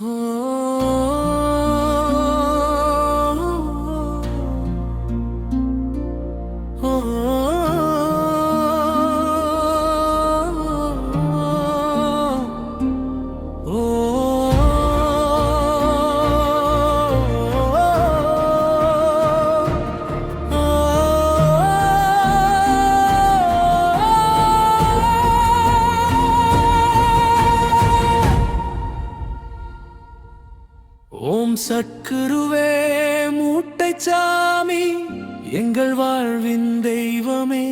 ஓம் சத்குருவே மூட்டைச்சாமி எங்கள் வாழ்வின் தெய்வமே,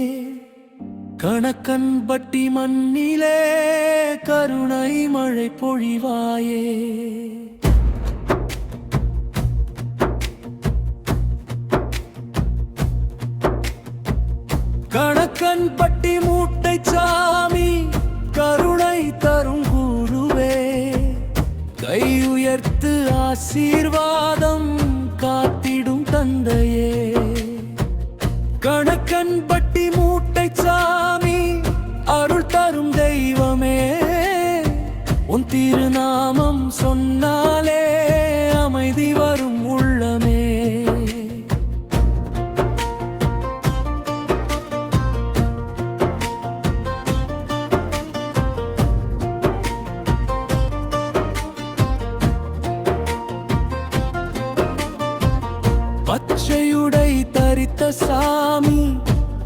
கணக்கன்பட்டி மண்ணிலே கருணை மழை பொழிவாயே. கணக்கன்பட்டி மூட்டைச்சாமி கருணை தரும் குருவே, கை உயர்த்து ஆசீர்வாதம் காத்திடும் தந்தையே. கணக்கன்பட்டி மூட்டைச்சாமி அருள் தரும் தெய்வமே, உன் திருநாமம் சொன்னாலே அமைதி வரும் உள்ளமே. பச்சையுடை தரித்த சாமி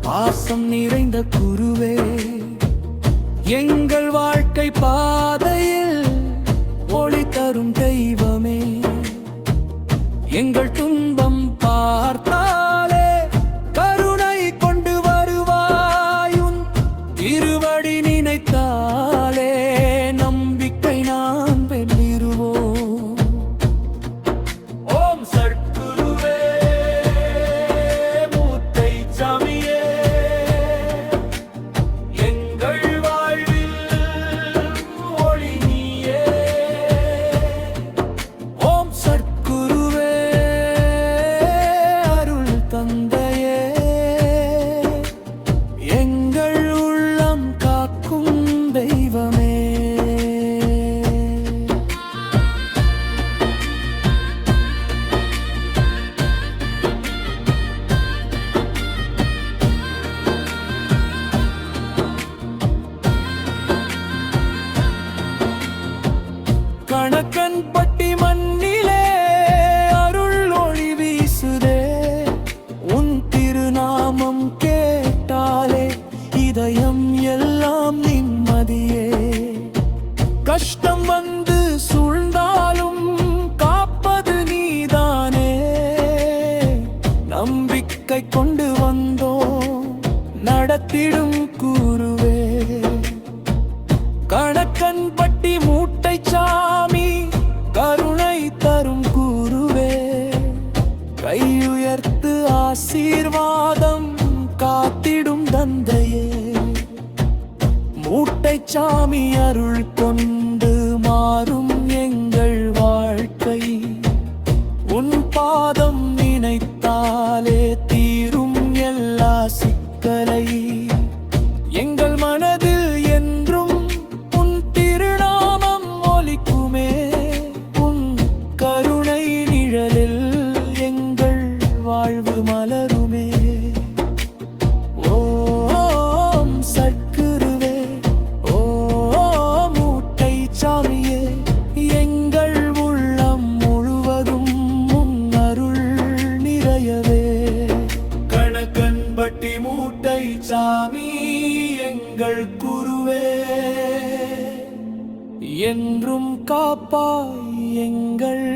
பாசம் நிறைந்த குருவே, எங்கள் வாழ்க்கை பாதையில் ஒளி தரும் தெய்வமே. எங்கள் துன்பம் பார்த்தாலே கருணை கொண்டு வருவாயுன் திருவடி நினைத்தாலே நம்பிக்கை நான் வெல்லிருவோம். ஓம் சத்குருவே மூட்டைச்சாமியே, எங்கள் வாழ்வில் ஒளி நீயே. ஓம் சத்குருவே அருள் தந்தையே, எங்கள் உள்ளம் காக்கும் தெய்வமே. கணக்கன்பட்டி மண்ணிலே அருள் ஒளி வீசுதே, உன் திருநாமம் கேட்டாலே இதயம் எல்லாம் நிம்மதியே. கஷ்டம் வந்து சூழ்ந்தாலும் காப்பது நீதானே, நம்பிக்கை கொண்டு வந்தோம் நடத்திடும் குருவே. கணக்கன்பட்டி மூட்டைச்சாமி கருணை தரும் குருவே, கை உயர்த்து ஆசீர்வாதம் காத்திடும் தந்தையே. மூட்டைச்சாமி அருள் கொண்டு மாறும் எங்கள் வாழ்க்கை, உன் பாதம் நினைத்தாலே தீரும் எல்லா சிக்கலை. எங்கள் மனதில் என்றும் உன் திருநாமம் ஒலிக்குமே, உன் கருணை நிழலில் எங்கள் வாழ்வு மலருமே. ஓம் சத்குருவே ஓம் மூட்டைச்சாமியே, எங்கள் உள்ளம் முழுவதும் உன் அருள் நிறையவே. கணக்கன்பட்டி மூட்டைச்சாமி எங்கள் குருவே, என்றும் காப்பாய் எங்கள்